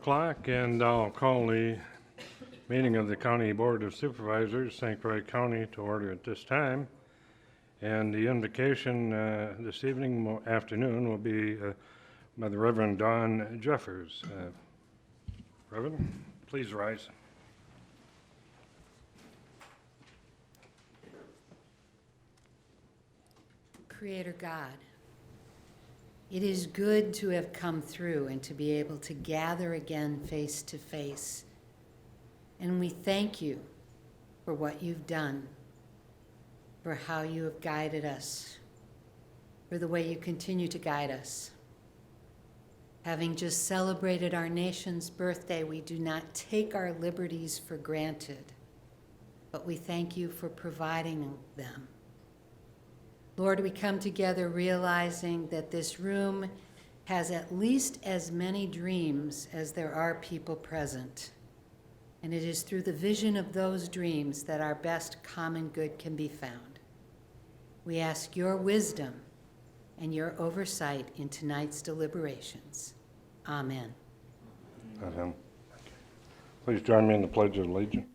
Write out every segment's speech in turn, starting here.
o'clock, and I'll call the meeting of the County Board of Supervisors, St. Croix County, to order at this time. And the invocation this afternoon will be by the Reverend Don Jeffers. Reverend, please rise. Creator God, it is good to have come through and to be able to gather again face to face. And we thank you for what you've done, for how you have guided us, for the way you continue to guide us. Having just celebrated our nation's birthday, we do not take our liberties for granted, but we thank you for providing them. Lord, we come together realizing that this room has at least as many dreams as there are people present. And it is through the vision of those dreams that our best common good can be found. We ask your wisdom and your oversight in tonight's deliberations. Amen. Amen. Please join me in the Pledge of Allegiance.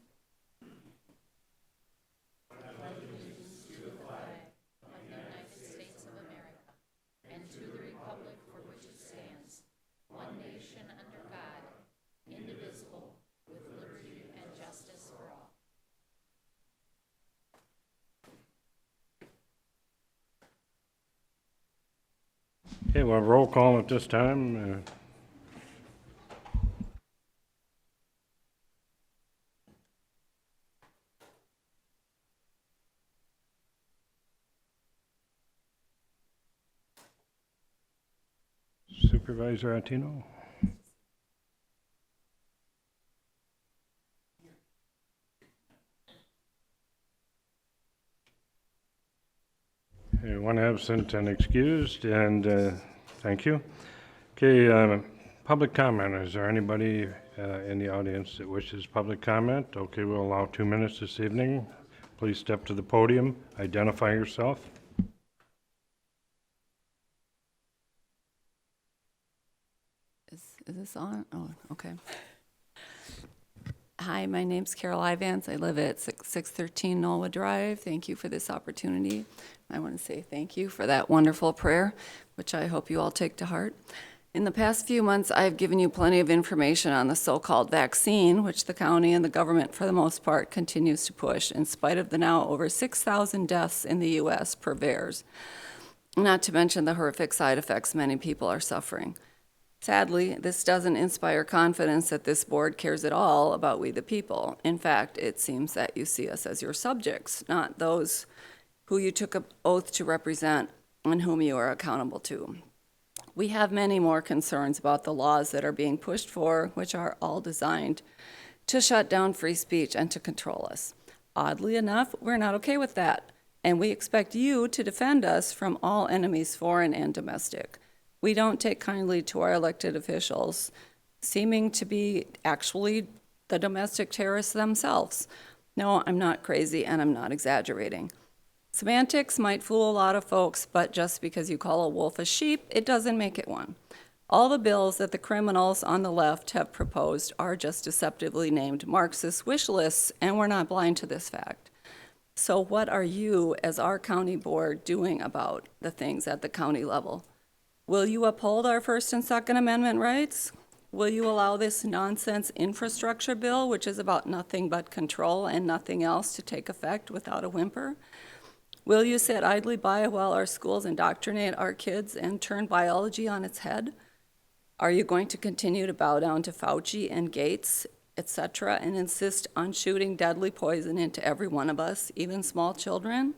Okay, well, roll call at this time. Supervisor Attino. Okay, one absent and excused, and thank you. Okay, public comment. Is there anybody in the audience that wishes public comment? Okay, we'll allow 2 minutes this evening. Please step to the podium, identify yourself. Is this on? Oh, okay. Hi, my name's Carol Ivance. I live at 613 Knollwood Drive. Thank you for this opportunity. I want to say thank you for that wonderful prayer, which I hope you all take to heart. In the past few months, I've given you plenty of information on the so-called vaccine, which the county and the government, for the most part, continues to push, in spite of the now over 6,000 deaths in the U.S. per VAERS, not to mention the horrific side effects many people are suffering. Sadly, this doesn't inspire confidence that this board cares at all about we the people. In fact, it seems that you see us as your subjects, not those who you took an oath to represent and whom you are accountable to. We have many more concerns about the laws that are being pushed for, which are all designed to shut down free speech and to control us. Oddly enough, we're not okay with that, and we expect you to defend us from all enemies, foreign and domestic. We don't take kindly to our elected officials seeming to be actually the domestic terrorists themselves. No, I'm not crazy and I'm not exaggerating. Semantics might fool a lot of folks, but just because you call a wolf a sheep, it doesn't make it one. All the bills that the criminals on the left have proposed are just deceptively named Marxist wish lists, and we're not blind to this fact. So what are you, as our county board, doing about the things at the county level? Will you uphold our First and Second Amendment rights? Will you allow this nonsense infrastructure bill, which is about nothing but control and nothing else, to take effect without a whimper? Will you sit idly by while our schools indoctrinate our kids and turn biology on its head? Are you going to continue to bow down to Fauci and Gates, etc., and insist on shooting deadly poison into every one of us, even small children?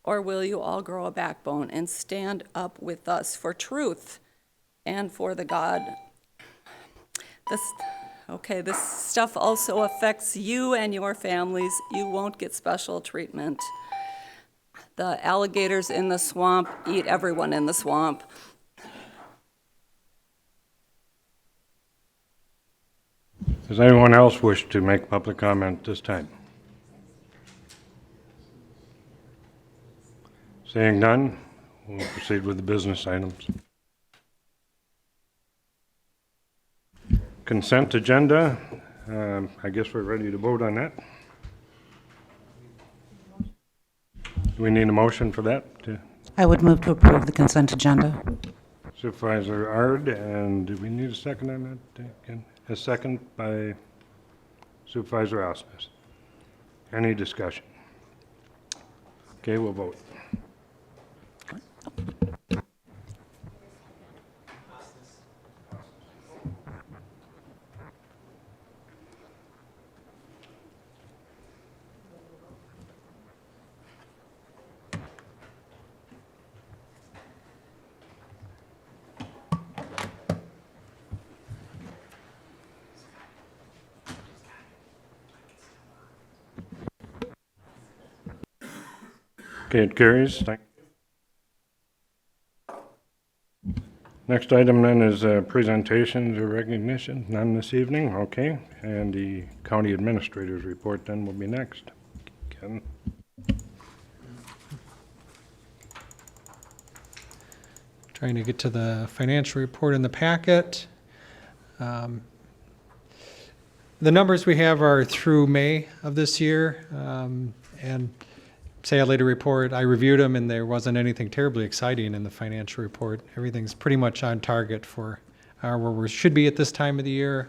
Or will you all grow a backbone and stand up with us for truth and for the God? This stuff also affects you and your families. You won't get special treatment. The alligators in the swamp eat everyone in the swamp. Does anyone else wish to make public comment this time? Seeing none, we'll proceed with the business items. Consent agenda. I guess we're ready to vote on that. Do we need a motion for that? I would move to approve the consent agenda. Supervisor Ard, and do we need a second on that? Again? A second by Supervisor Ausmus. Any discussion? Okay, we'll vote. Okay, it carries. Thank you. Next item then is presentations or recognition. None this evening, okay. And the county administrator's report then will be next. Ken? Trying to get to the financial report in the packet. The numbers we have are through May of this year, and sadly to report, I reviewed them and there wasn't anything terribly exciting in the financial report. Everything's pretty much on target for where we should be at this time of the year,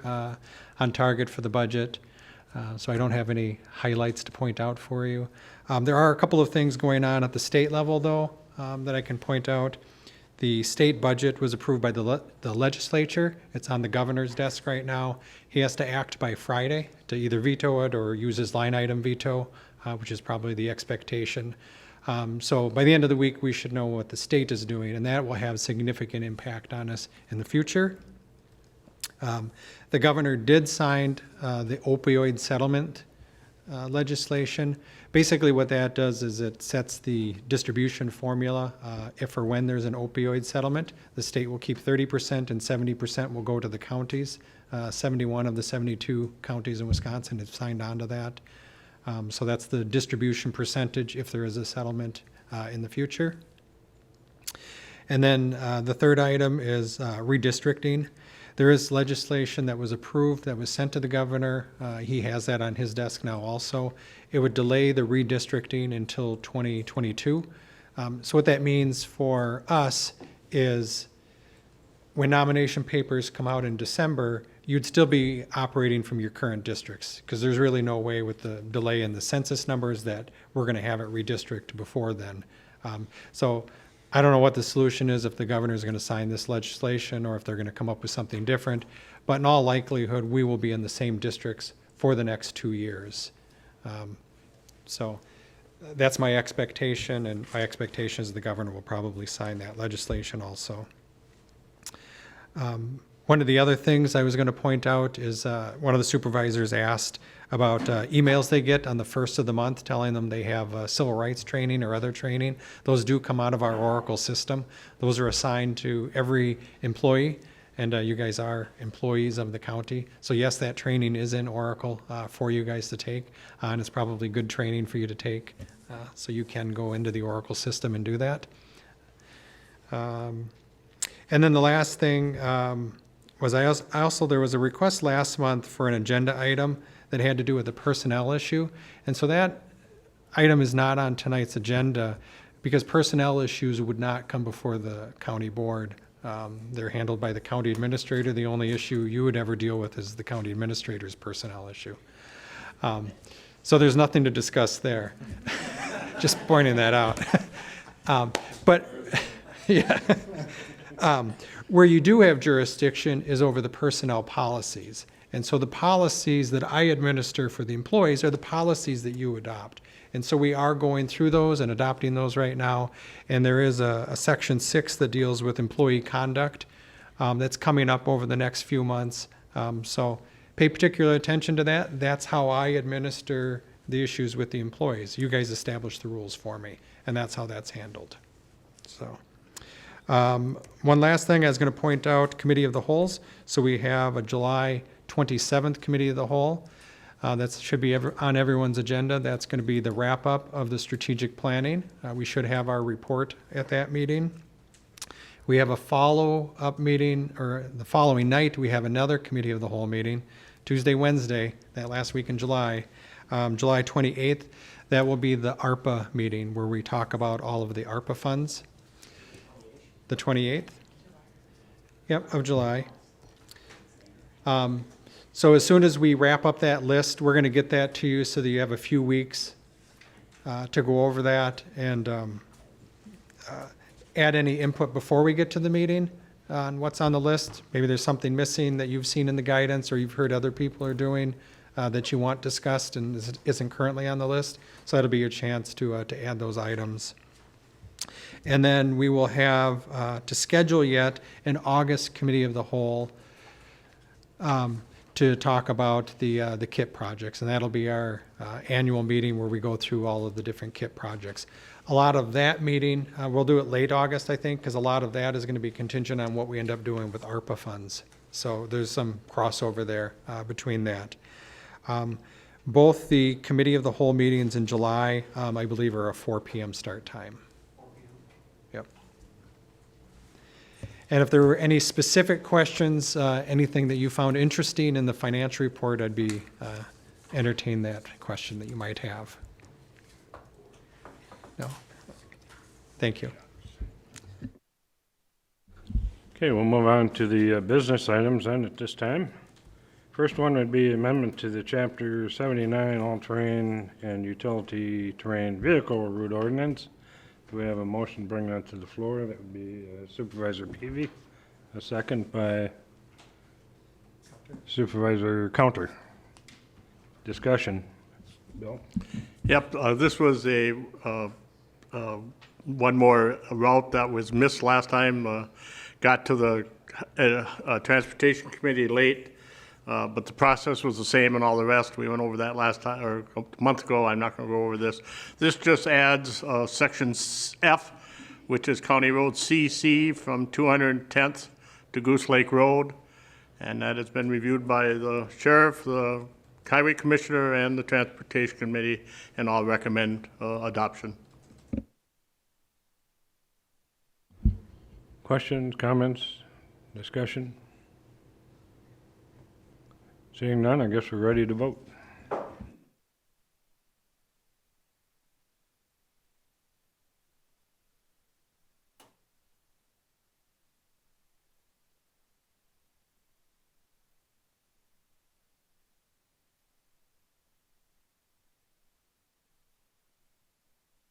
on target for the budget. So I don't have any highlights to point out for you. There are a couple of things going on at the state level, though, that I can point out. The state budget was approved by the legislature. It's on the governor's desk right now. He has to act by Friday to either veto it or use his line item veto, which is probably the expectation. So by the end of the week, we should know what the state is doing, and that will have significant impact on us in the future. The governor did sign the opioid settlement legislation. Basically what that does is it sets the distribution formula. If or when there's an opioid settlement, the state will keep 30% and 70% will go to the counties. 71 of the 72 counties in Wisconsin have signed on to that. So that's the distribution percentage if there is a settlement in the future. And then the third item is redistricting. There is legislation that was approved that was sent to the governor. He has that on his desk now also. It would delay the redistricting until 2022. So what that means for us is when nomination papers come out in December, you'd still be operating from your current districts because there's really no way with the delay in the census numbers that we're going to have it redistricted before then. So I don't know what the solution is if the governor is going to sign this legislation or if they're going to come up with something different, but in all likelihood, we will be in the same districts for the next 2 years. So that's my expectation, and my expectation is the governor will probably sign that legislation also. One of the other things I was going to point out is one of the supervisors asked about emails they get on the first of the month telling them they have civil rights training or other training. Those do come out of our Oracle system. Those are assigned to every employee, and you guys are employees of the county. So yes, that training is in Oracle for you guys to take, and it's probably good training for you to take. So you can go into the Oracle system and do that. And then the last thing was there was a request last month for an agenda item that had to do with a personnel issue. And so that item is not on tonight's agenda because personnel issues would not come before the county board. They're handled by the county administrator. The only issue you would ever deal with is the county administrator's personnel issue. So there's nothing to discuss there. Just pointing that out. But yeah. Where you do have jurisdiction is over the personnel policies. And so the policies that I administer for the employees are the policies that you adopt. And so we are going through those and adopting those right now. And there is a section 6 that deals with employee conduct that's coming up over the next few months. So pay particular attention to that. That's how I administer the issues with the employees. You guys establish the rules for me, and that's how that's handled. So. One last thing I was going to point out, Committee of the Wholes. So we have a July 27th Committee of the Whole. That should be on everyone's agenda. That's going to be the wrap-up of the strategic planning. We should have our report at that meeting. We have a follow-up meeting, or the following night, we have another committee of the whole meeting, Tuesday, Wednesday, that last week in July, July 28th. That will be the ARPA meeting where we talk about all of the ARPA funds. The 28th? Yep, of July. So as soon as we wrap up that list, we're going to get that to you so that you have a few weeks to go over that and add any input before we get to the meeting on what's on the list. Maybe there's something missing that you've seen in the guidance or you've heard other people are doing that you want discussed and isn't currently on the list. So that'll be your chance to add those items. And then we will have to schedule yet an August committee of the whole to talk about the KIP projects, and that'll be our annual meeting where we go through all of the different KIP projects. A lot of that meeting, we'll do it late August, I think, because a lot of that is going to be contingent on what we end up doing with ARPA funds. So there's some crossover there between that. Both the committee of the whole meetings in July, I believe, are a 4 p.m. start time. Yep. And if there were any specific questions, anything that you found interesting in the financial report, I'd be entertain that question that you might have. No. Thank you. Okay, we'll move on to the business items then at this time. First one would be amendment to the Chapter 79 All-Terrain and Utility Terrain Vehicle Route Ordinance. Do we have a motion to bring that to the floor? That would be Supervisor Peavy. A second by Supervisor Counter. Discussion. Bill? Yep, this was a one more route that was missed last time. Got to the Transportation Committee late, but the process was the same and all the rest. We went over that last time, or a month ago. I'm not going to go over this. This just adds Section F, which is County Road CC from 210th to Goose Lake Road, and that has been reviewed by the sheriff, the Highway Commissioner, and the Transportation Committee, and I'll recommend adoption. Questions, comments, discussion? Seeing none, I guess we're ready to vote.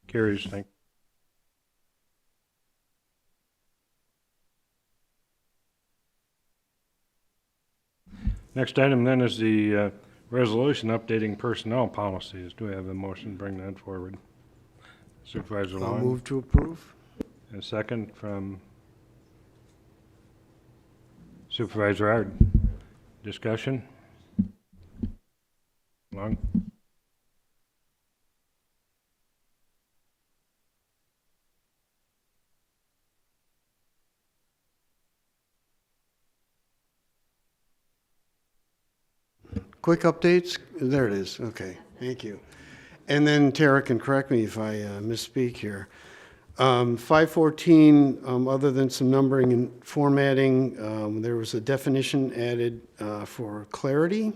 Carries, thank you. Next item then is the resolution updating personnel policies. Do we have a motion to bring that forward? Supervisor I'll Long? move to approve. A second from Supervisor Ard. Discussion? Long? Quick updates? There it is. Okay, thank you. And then Tara can correct me if I misspeak here. 514, other than some numbering and formatting, there was a definition added for clarity.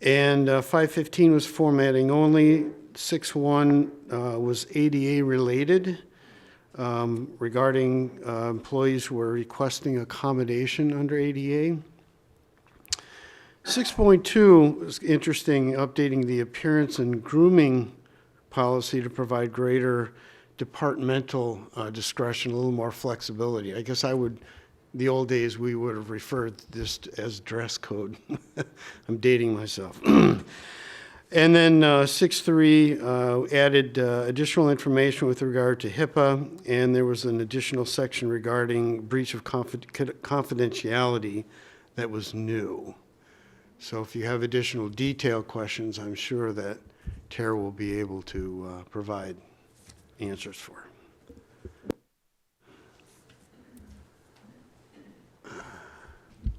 And 515 was formatting only. 61 was ADA related regarding employees who were requesting accommodation under ADA. 6.2 is interesting, updating the appearance and grooming policy to provide greater departmental discretion, a little more flexibility. I guess the old days we would have referred to this as dress code. I'm dating myself. And then 6.3 added additional information with regard to HIPAA, and there was an additional section regarding breach of confidentiality that was new. So if you have additional detailed questions, I'm sure that Tara will be able to provide answers for.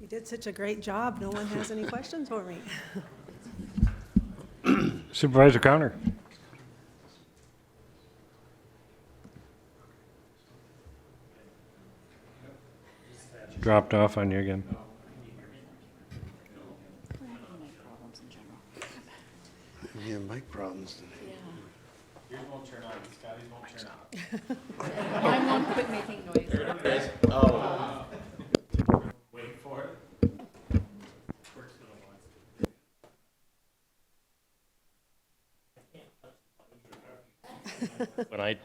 You did such a great job. No one has any questions for me. Supervisor Counter? dropped off on you again. Yeah, mic problems today. Mine won't quit making noise.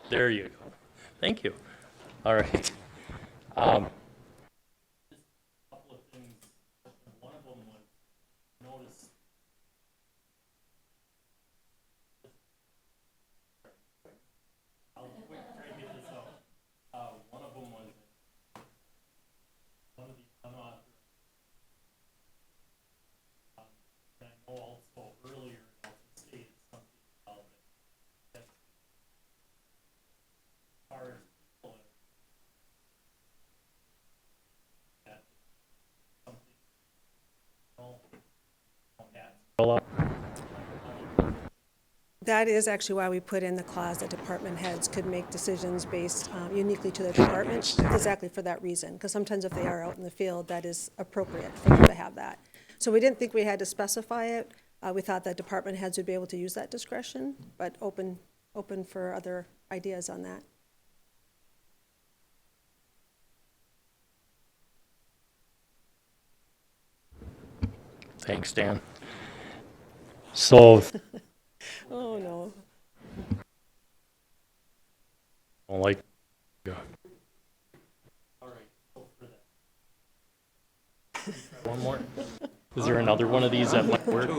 There you go. Thank you. All right. Couple of things. One of them was notice. I'll quick try to get this out. One of them was one of the unauthorized. And I know also earlier it also stated something about it. That as far as people that something That is actually why we put in the clause that department heads could make decisions based uniquely to their department, exactly for that reason. Because sometimes if they are out in the field, that is appropriate for them to have that. So we didn't think we had to specify it. We thought that department heads would be able to use that discretion, but open for other ideas on that. Thanks, Dan. So, Oh, no. don't like. One more. Is there another one of these that might work?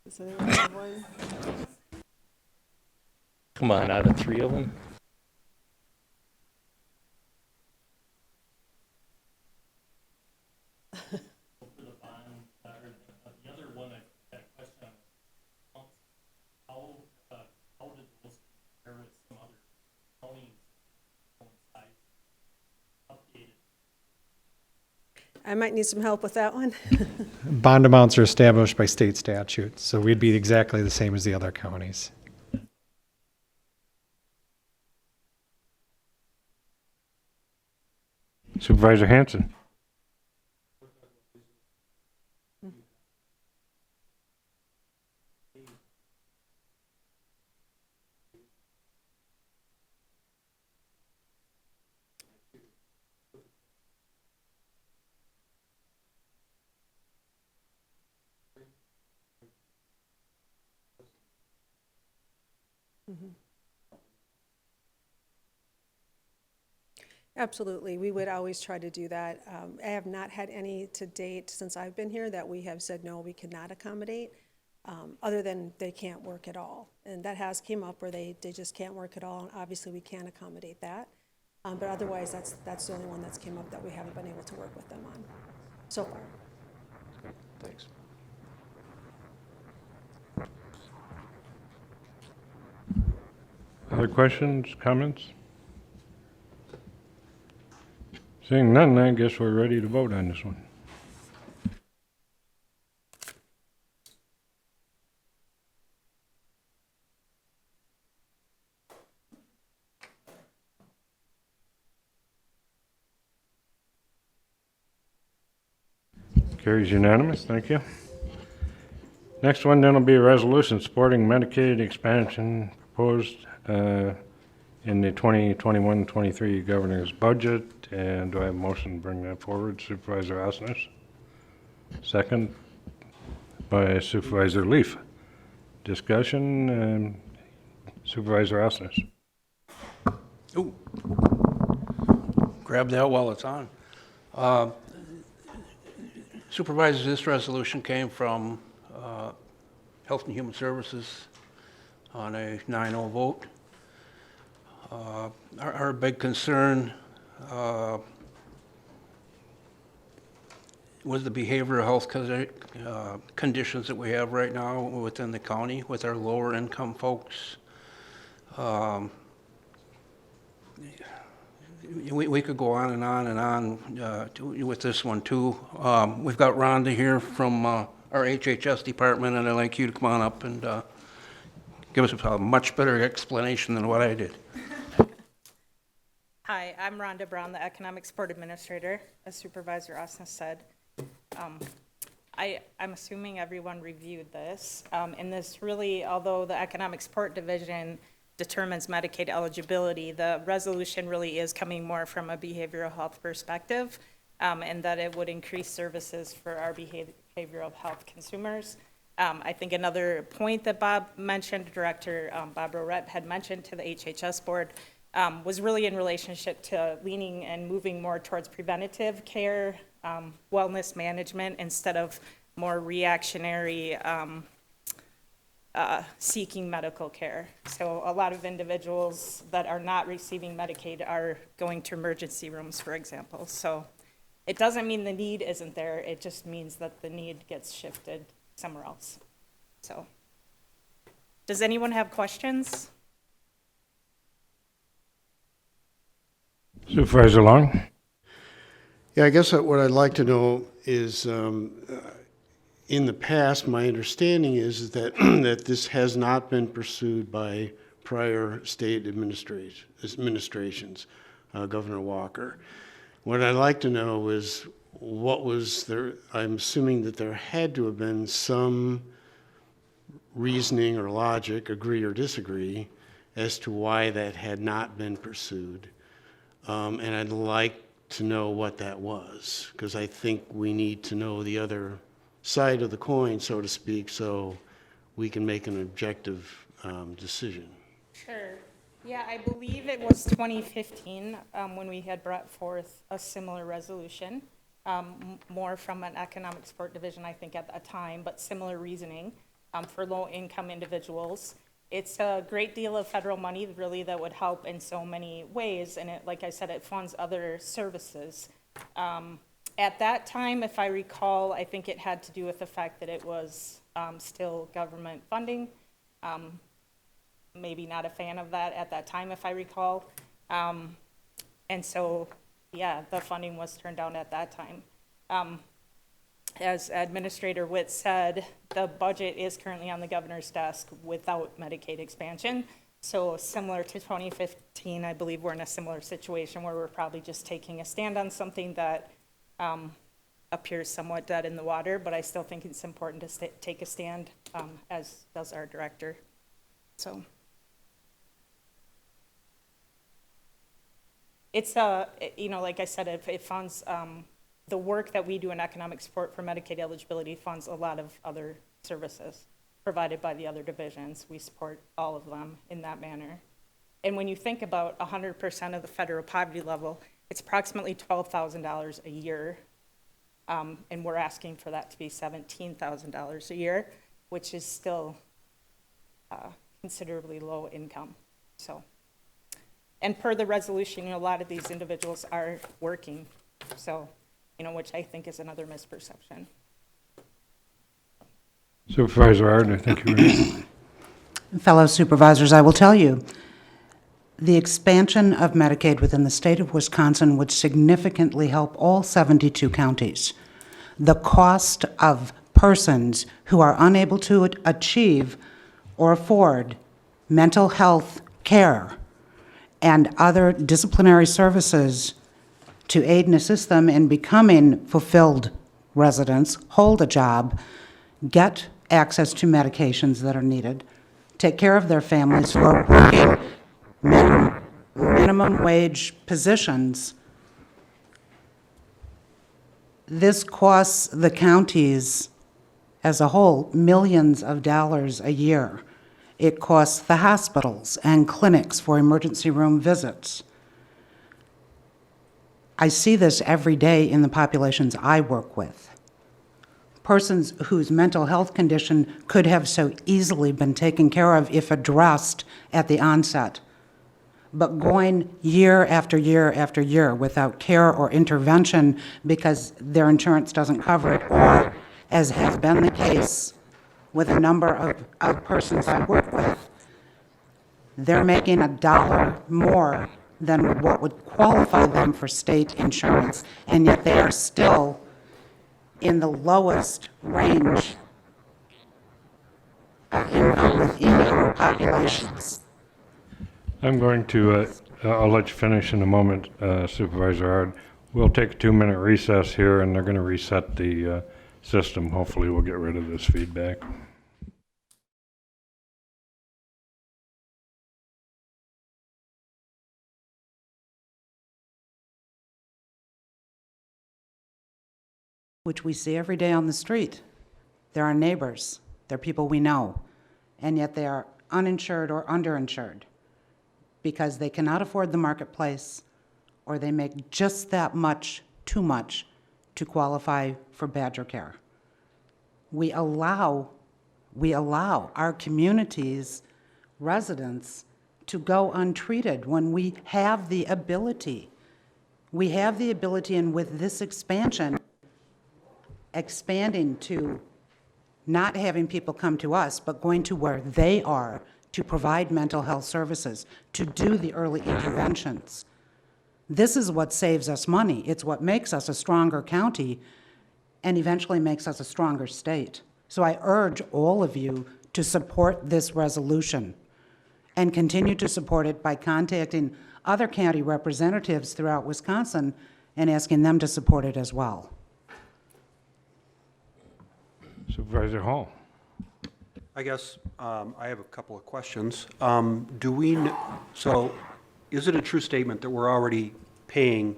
Does anyone have one? Come on, out of three of them. The other one I had a question on. How did those compare with some other counties? Updated. I might need some help with that one. Bond amounts are established by state statute, so we'd be exactly the same as the other counties. Supervisor Hanson. Absolutely, we would always try to do that. I have not had any to date since I've been here that we have said, no, we cannot accommodate, other than they can't work at all. And that has came up where they just can't work at all, and obviously we can't accommodate that. But otherwise, that's the only one that's came up that we haven't been able to work with them on so far. Thanks. Other questions, comments? Seeing none, I guess we're ready to vote on this one. Carries unanimous, thank you. Next one then will be a resolution supporting Medicaid expansion proposed in the 2021-23 governor's budget. And do I have a motion to bring that forward? Supervisor Osnes. Second by Supervisor Leaf. Discussion, Supervisor Osnes. Ooh. Grab that while it's on. Supervisors, this resolution came from Health and Human Services on a 9-0 vote. Our big concern was the behavioral health conditions that we have right now within the county with our lower income folks. We could go on and on and on with this one too. We've got Rhonda here from our HHS department, and I'd like you to come on up and give us a much better explanation than what I did. Hi, I'm Rhonda Brown, the Economic Support Administrator, as Supervisor Osnes said. I'm assuming everyone reviewed this. And this really, although the Economic Support Division determines Medicaid eligibility, the resolution really is coming more from a behavioral health perspective, and that it would increase services for our behavioral health consumers. I think another point that Bob mentioned, Director Bob Roret had mentioned to the HHS board, was really in relationship to leaning and moving more towards preventative care, wellness management, instead of more reactionary seeking medical care. So a lot of individuals that are not receiving Medicaid are going to emergency rooms, for example. So it doesn't mean the need isn't there, it just means that the need gets shifted somewhere else. So, does anyone have questions? Supervisor Long? Yeah, I guess what I'd like to know is, in the past, my understanding is that, that this has not been pursued by prior state administrations, Governor Walker. What I'd like to know is what was there, I'm assuming that there had to have been some reasoning or logic, agree or disagree, as to why that had not been pursued. And I'd like to know what that was, because I think we need to know the other side of the coin, so to speak, so we can make an objective decision. Sure. Yeah, I believe it was 2015 when we had brought forth a similar resolution, more from an economic support division, I think, at the time, but similar reasoning for low-income individuals. It's a great deal of federal money, really, that would help in so many ways, and it, like I said, it funds other services. At that time, if I recall, I think it had to do with the fact that it was still government funding. Maybe not a fan of that at that time, if I recall. And so, yeah, the funding was turned down at that time. As Administrator Witt said, the budget is currently on the governor's desk without Medicaid expansion. So similar to 2015, I believe we're in a similar situation where we're probably just taking a stand on something that appears somewhat dead in the water, but I still think it's important to take a stand, as does our director. So it's, like I said, it funds the work that we do in economic support for Medicaid eligibility funds a lot of other services provided by the other divisions. We support all of them in that manner. And when you think about 100% of the federal poverty level, it's approximately $12,000 a year. And we're asking for that to be $17,000 a year, which is still considerably low income. So, and per the resolution, a lot of these individuals are working. So, which I think is another misperception. Supervisor Arden, I think you were. Fellow supervisors, I will tell you, the expansion of Medicaid within the state of Wisconsin would significantly help all 72 counties. The cost of persons who are unable to achieve or afford mental health care and other disciplinary services to aid and assist them in becoming fulfilled residents, hold a job, get access to medications that are needed, take care of their families who are working minimum wage positions. This costs the counties as a whole millions of dollars a year. It costs the hospitals and clinics for emergency room visits. I see this every day in the populations I work with. Persons whose mental health condition could have so easily been taken care of if addressed at the onset, but going year after year after year without care or intervention because their insurance doesn't cover it, or, as has been the case with a number of persons I work with, they're making $1 more than what would qualify them for state insurance, and yet they are still in the lowest range of income within our populations. I'm going to I'll let you finish in a moment, Supervisor Ard. We'll take a 2-minute recess here, and they're going to reset the system. Hopefully, we'll get rid of this feedback. Which we see every day on the street. They're our neighbors, they're people we know, and yet they are uninsured or underinsured because they cannot afford the marketplace or they make just that much, too much, to qualify for Badger Care. We allow our community's residents to go untreated when we have the ability. We have the ability, and with this expanding to not having people come to us, but going to where they are to provide mental health services, to do the early interventions. This is what saves us money. It's what makes us a stronger county and eventually makes us a stronger state. So I urge all of you to support this resolution and continue to support it by contacting other county representatives throughout Wisconsin and asking them to support it as well. Supervisor Hall. I guess I have a couple of questions. So is it a true statement that we're already paying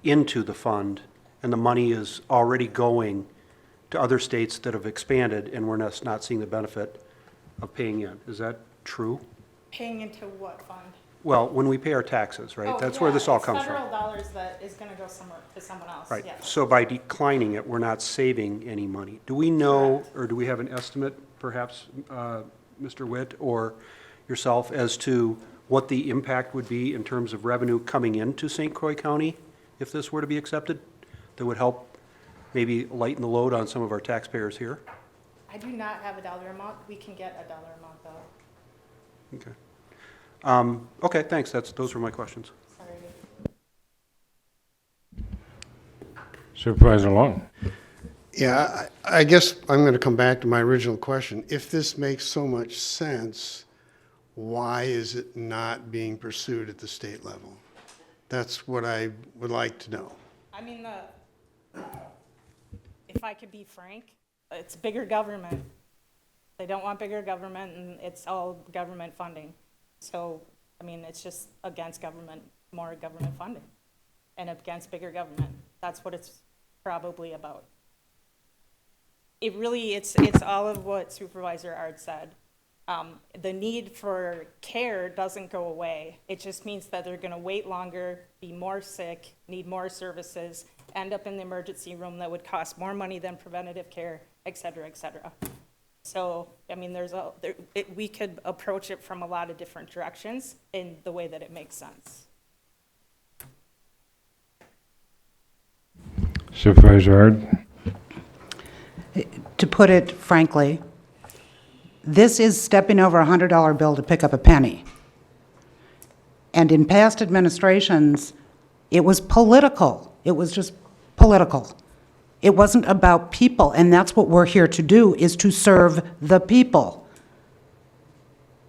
into the fund and the money is already going to other states that have expanded and we're not seeing the benefit of paying in? Is that true? Paying into what fund? Well, when we pay our taxes, right? Oh, That's where this all it's comes from. federal dollars that is gonna go somewhere, to someone else, Right. yeah. So by declining it, we're not saving any money. Do we know, or do we have an estimate, perhaps, Mr. Witt or yourself, as to what the impact would be in terms of revenue coming into St. Croix County if this were to be accepted? That would help maybe lighten the load on some of our taxpayers here? I do not have a dollar amount. We can get a dollar amount, though. Okay. Okay, thanks. Those were my questions. Sorry. Supervisor Long. Yeah, I guess I'm going to come back to my original question. If this makes so much sense, why is it not being pursued at the state level? That's what I would like to know. I mean, if I could be frank, it's bigger government. They don't want bigger government, and it's all government funding. So, I mean, it's just against government, more government funding, and against bigger government. That's what it's probably about. It really, it's all of what Supervisor Ard said. The need for care doesn't go away. It just means that they're gonna wait longer, be more sick, need more services, end up in the emergency room that would cost more money than preventative care, et cetera, et cetera. So, I mean, we could approach it from a lot of different directions in the way that it makes sense. Supervisor Ard. To put it frankly, this is stepping over a $100 bill to pick up a penny. And in past administrations, it was political. It was just political. It wasn't about people, and that's what we're here to do, is to serve the people.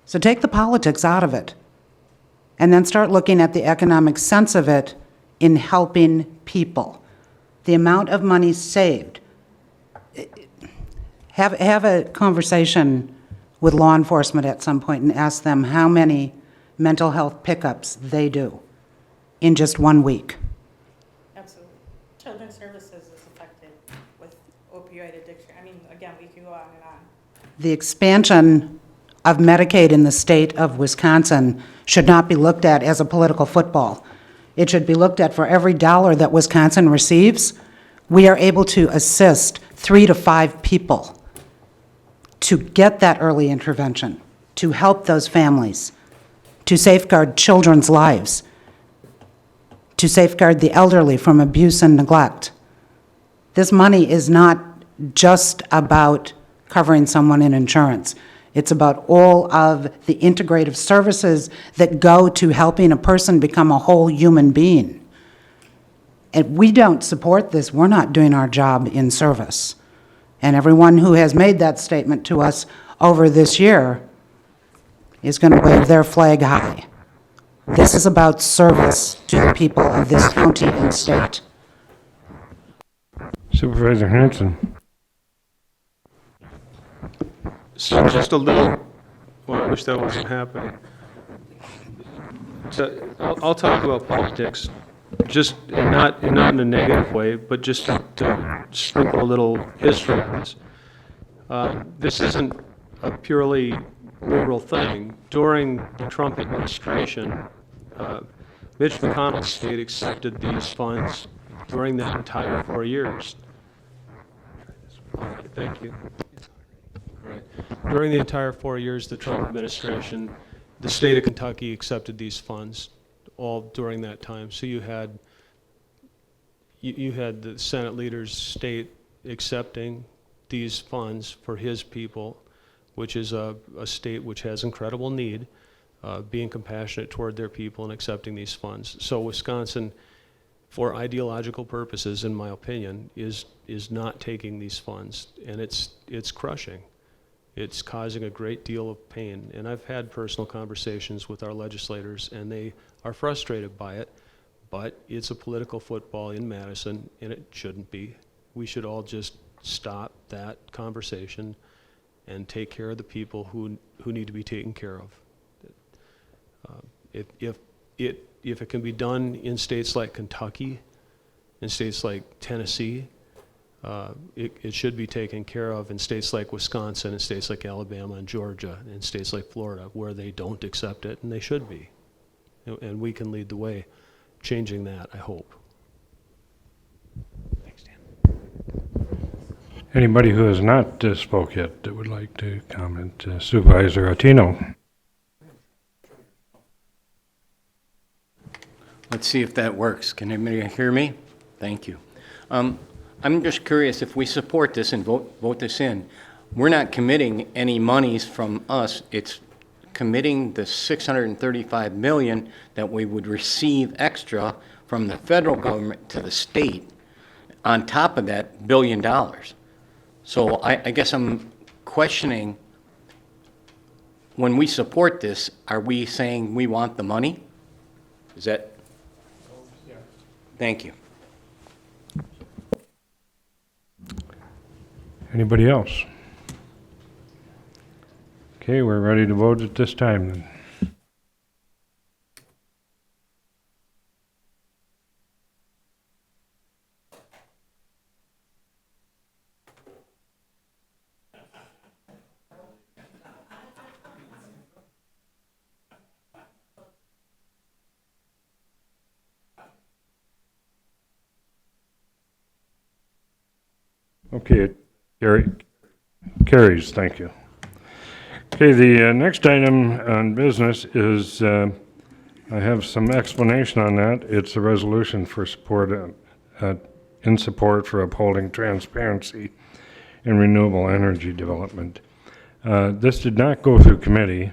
So take the politics out of it, and then start looking at the economic sense of it in helping people. The amount of money saved. Have a conversation with law enforcement at some point and ask them how many mental health pickups they do in just 1 week. Absolutely. Children's Services is affected with opioid addiction. I mean, again, we can go on and on. The expansion of Medicaid in the state of Wisconsin should not be looked at as a political football. It should be looked at for every dollar that Wisconsin receives, we are able to assist 3 to 5 people to get that early intervention, to help those families, to safeguard children's lives, to safeguard the elderly from abuse and neglect. This money is not just about covering someone in insurance. It's about all of the integrative services that go to helping a person become a whole human being. If we don't support this, we're not doing our job in service. And everyone who has made that statement to us over this year is going to wave their flag high. This is about service to the people of this county and state. Supervisor Hanson. So just a little, well, I wish that wasn't happening. So I'll talk about politics, just not in a negative way, but just to sprinkle a little history on this. This isn't a purely liberal thing. During the Trump administration, Mitch McConnell's state accepted these funds during that entire 4 years. Thank you. During the entire 4 years of the Trump administration, the state of Kentucky accepted these funds all during that time. So you had the Senate leader's state accepting these funds for his people, which is a state which has incredible need, being compassionate toward their people and accepting these funds. So Wisconsin, for ideological purposes, in my opinion, is not taking these funds, and it's crushing. It's causing a great deal of pain, and I've had personal conversations with our legislators, and they are frustrated by it, but it's a political football in Madison, and it shouldn't be. We should all just stop that conversation and take care of the people who need to be taken care of. If it can be done in states like Kentucky, in states like Tennessee, it should be taken care of in states like Wisconsin, and states like Alabama and Georgia, and states like Florida, where they don't accept it, and they should be. And we can lead the way changing that, I hope. Thanks, Dan. Anybody who has not spoke yet that would like to comment? Supervisor Attino. Let's see if that works. Can anybody hear me? Thank you. I'm just curious, if we support this and vote this in, we're not committing any monies from us. It's committing the $635 million that we would receive extra from the federal government to the state on top of that $1 billion. So I guess I'm questioning, when we support this, are we saying we want the money? Is that? Thank you. Anybody else? Okay, we're ready to vote at this time then. Okay, carries, thank you. Okay, the next item on business is, I have some explanation on that. It's a resolution for support, in support for upholding transparency in renewable energy development. This did not go through committee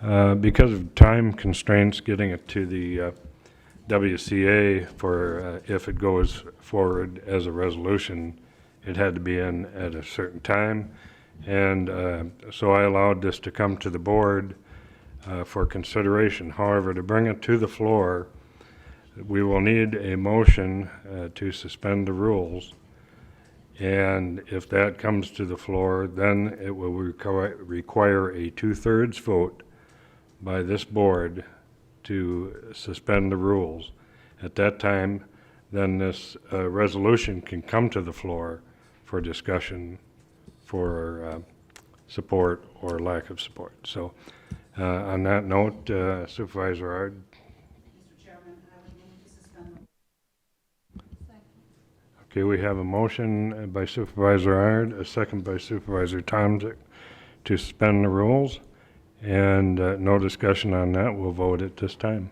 because of time constraints getting it to the WCA for if it goes forward as a resolution. It had to be in at a certain time, and so I allowed this to come to the board for consideration. However, to bring it to the floor, we will need a motion to suspend the rules, and if that comes to the floor, then it will require a 2/3 vote by this board to suspend the rules. At that time, then this resolution can come to the floor for discussion, for support or lack of support. So on that note, Supervisor Ard. Mr. Chairman, I would move to suspend the. Okay, we have a motion by Supervisor Ard, a second by Supervisor Tomczyk to suspend the rules, and no discussion on that. We'll vote at this time.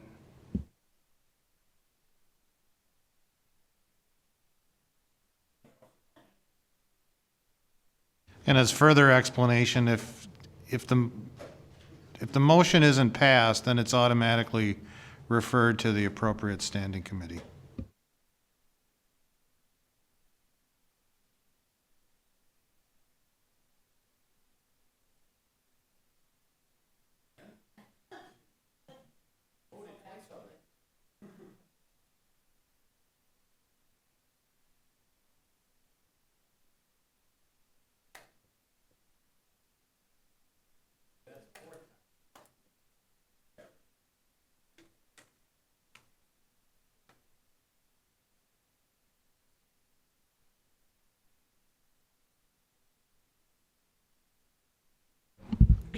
And as further explanation, if the motion isn't passed, then it's automatically referred to the appropriate standing committee.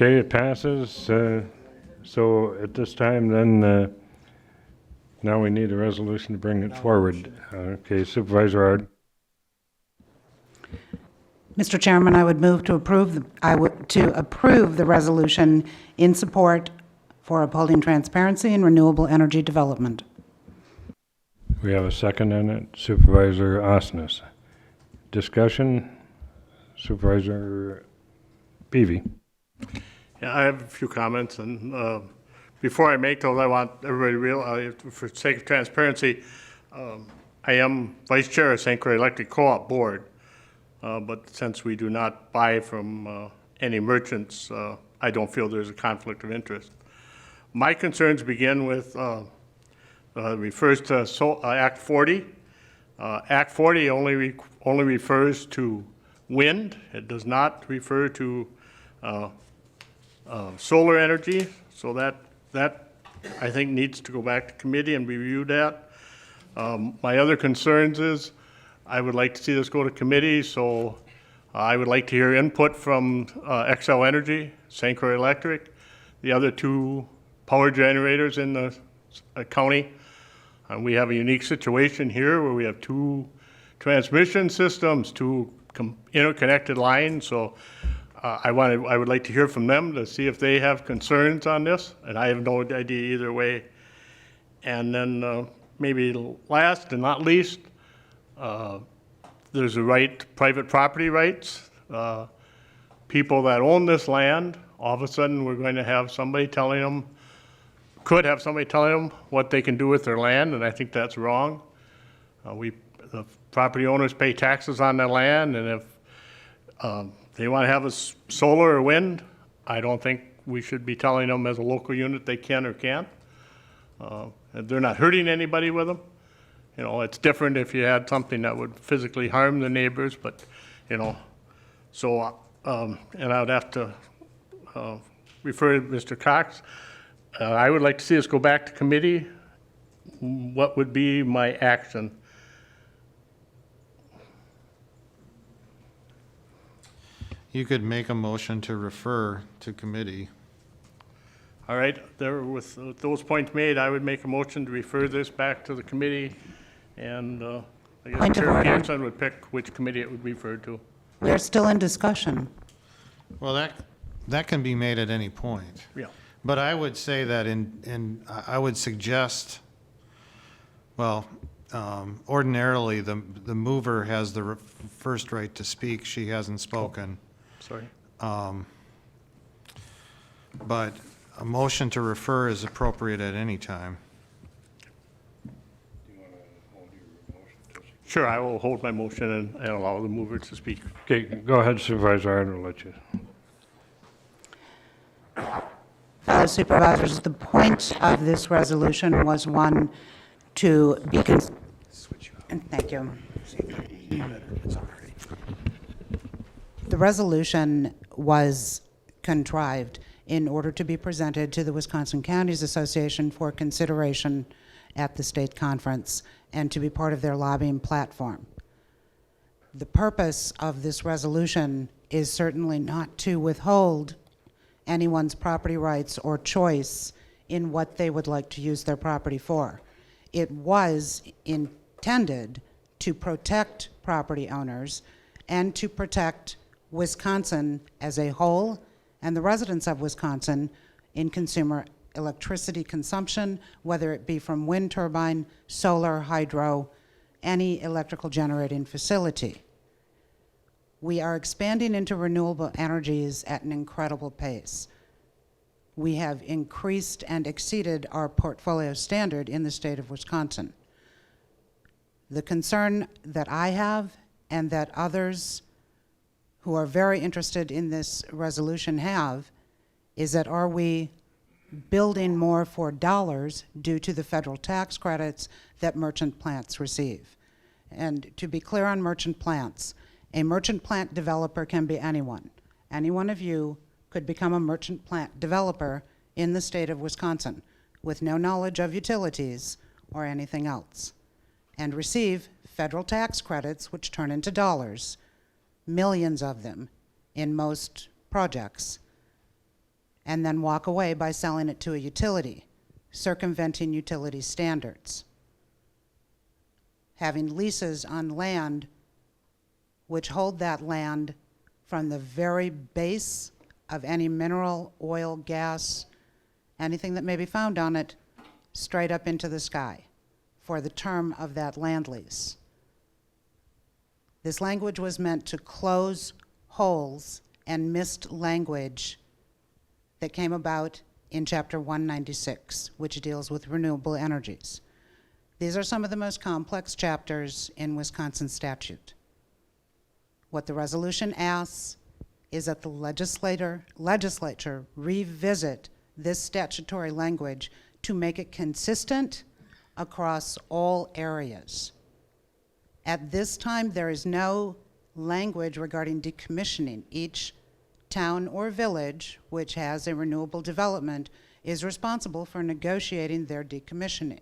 Okay, it passes. So at this time, then, now we need a resolution to bring it forward. Okay, Supervisor Ard. Mr. Chairman, I would move to approve, to approve the resolution in support for upholding transparency and renewable energy development. We have a second on it. Supervisor Osnes. Discussion? Supervisor Peavy. Yeah, I have a few comments, and before I make those, I want everybody to realize, for the sake of transparency, I am Vice Chair of St. Croix Electric Co-op Board, but since we do not buy from any merchants, I don't feel there's a conflict of interest. My concerns begin with, refers to Act 40. Act 40 only refers to wind. It does not refer to solar energy, so that I think needs to go back to committee and be reviewed at. My other concerns is I would like to see this go to committee, so I would like to hear input from XL Energy, St. Croix Electric, the other two power generators in the county. We have a unique situation here where we have two transmission systems, two interconnected lines, so I would like to hear from them to see if they have concerns on this, and I have no idea either way. And then maybe last and not least, there's a right, private property rights. People that own this land, all of a sudden we're going to have somebody telling them, could have somebody telling them what they can do with their land, and I think that's wrong. The property owners pay taxes on their land, and if they want to have a solar or wind, I don't think we should be telling them as a local unit they can or can't. They're not hurting anybody with them. You know, it's different if you had something that would physically harm the neighbors, but, you know, so, and I would have to refer to Mr. Cox. I would like to see us go back to committee. What would be my action? You could make a motion to refer to committee. All right, there, with those points made, I would make a motion to refer this back to the committee, and I guess Point of Chair order. Pearson would pick which committee it would be referred to. We're still in discussion. Well, that can be made at any point. Yeah. But I would say that I would suggest, well, ordinarily, the mover has the first right to speak. She hasn't spoken. Sorry. But a motion to refer is appropriate at any time. Sure, I will hold my motion and allow the mover to speak. Okay, go ahead, Supervisor Ard, I'll let you. Fellow supervisors, the point of this resolution was one to be, thank you. The resolution was contrived in order to be presented to the Wisconsin Counties Association for consideration at the state conference and to be part of their lobbying platform. The purpose of this resolution is certainly not to withhold anyone's property rights or choice in what they would like to use their property for. It was intended to protect property owners and to protect Wisconsin as a whole and the residents of Wisconsin in consumer electricity consumption, whether it be from wind turbine, solar, hydro, any electrical generating facility. We are expanding into renewable energies at an incredible pace. We have increased and exceeded our portfolio standard in the state of Wisconsin. The concern that I have and that others who are very interested in this resolution have is that are we building more for dollars due to the federal tax credits that merchant plants receive? And to be clear on merchant plants, a merchant plant developer can be anyone. Any one of you could become a merchant plant developer in the state of Wisconsin with no knowledge of utilities or anything else and receive federal tax credits which turn into dollars, millions of them in most projects. and then walk away by selling it to a utility, circumventing utility standards. Having leases on land which hold that land from the very base of any mineral, oil, gas, anything that may be found on it, straight up into the sky for the term of that land lease. This language was meant to close holes and missed language that came about in Chapter 196, which deals with renewable energies. These are some of the most complex chapters in Wisconsin statute. What the resolution asks is that the legislature revisit this statutory language to make it consistent across all areas. At this time, there is no language regarding decommissioning. Each town or village which has a renewable development is responsible for negotiating their decommissioning.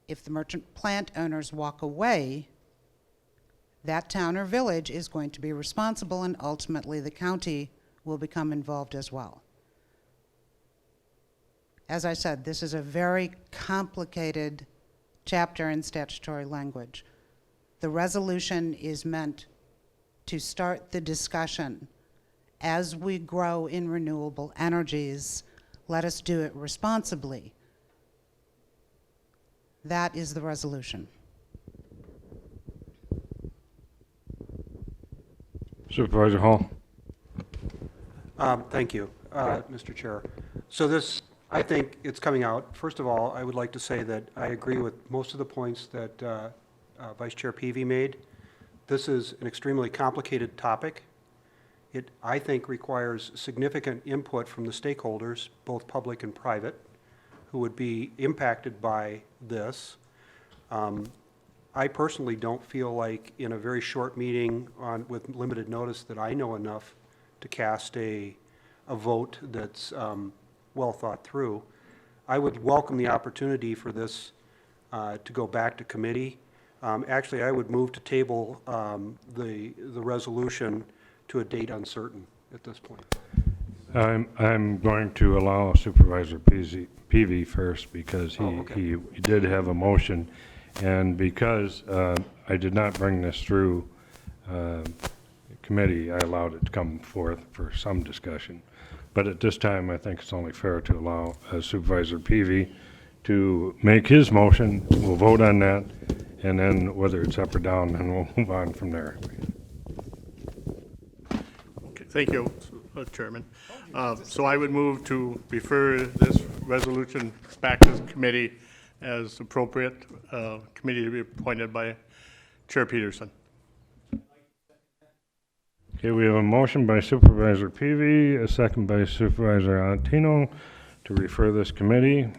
If the merchant plant owners walk away, that town or village is going to be responsible, and ultimately the county will become involved as well. As I said, this is a very complicated chapter in statutory language. The resolution is meant to start the discussion. As we grow in renewable energies, let us do it responsibly. That is the resolution. Supervisor Hall. Thank you, Mr. Chair. So this, I think it's coming out. First of all, I would like to say that I agree with most of the points that Vice Chair Peavy made. This is an extremely complicated topic. It, I think, requires significant input from the stakeholders, both public and private, who would be impacted by this. I personally don't feel like in a very short meeting with limited notice that I know enough to cast a vote that's well thought through. I would welcome the opportunity for this to go back to committee. Actually, I would move to table the resolution to a date uncertain at this point. I'm going to allow Supervisor Peavy first because he did have a motion, and because I did not bring this through committee, I allowed it to come forth for some discussion. But at this time, I think it's only fair to allow Supervisor Peavy to make his motion. We'll vote on that, and then whether it's up or down, and we'll move on from there. Okay, thank you, Chairman. So I would move to refer this resolution back to the committee as appropriate, committee to be appointed by Chair Peterson. Okay, we have a motion by Supervisor Peavy, a second by Supervisor Antino to refer this committee.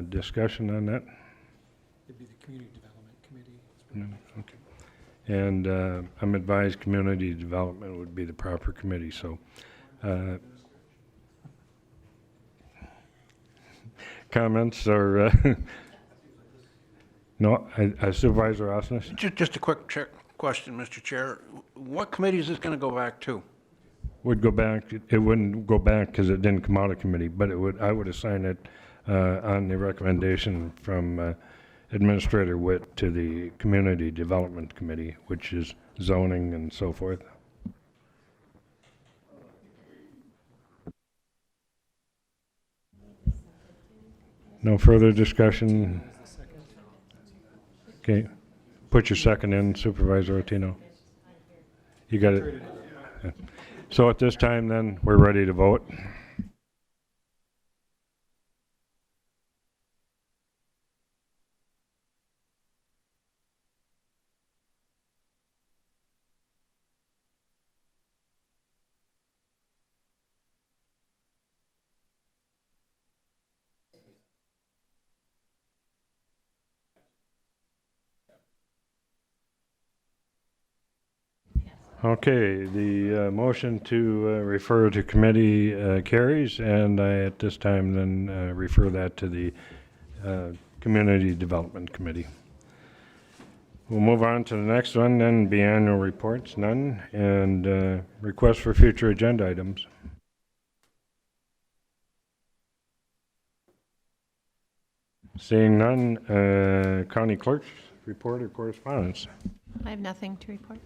Discussion on that? It'd be the Community Development Committee. Okay. And I'm advised Community Development would be the proper committee, so. Comments or, no, Supervisor Osnes? Just a quick question, Mr. Chair. What committee is this going to go back to? Would go back, it wouldn't go back because it didn't come out of committee, but I would assign it on the recommendation from Administrator Witt to the Community Development Committee, which is zoning and so forth. No further discussion? Okay. Put your second in, Supervisor Otino. You got it? Yeah. So at this time, then, we're ready to vote. Okay, the motion to refer to committee carries, and I, at this time, then refer that to the Community Development Committee. We'll move on to the next one, then biannual reports, none, and requests for future agenda items. Seeing none, county clerk's report or correspondence. I have nothing to report.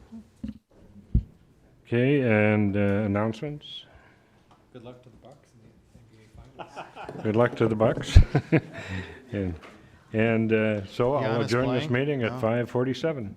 Okay, and announcements? Good luck to the Bucks in the NBA Finals. Good luck to the Bucks. And so I'll Giannis adjourn this playing? meeting at No. 5:47.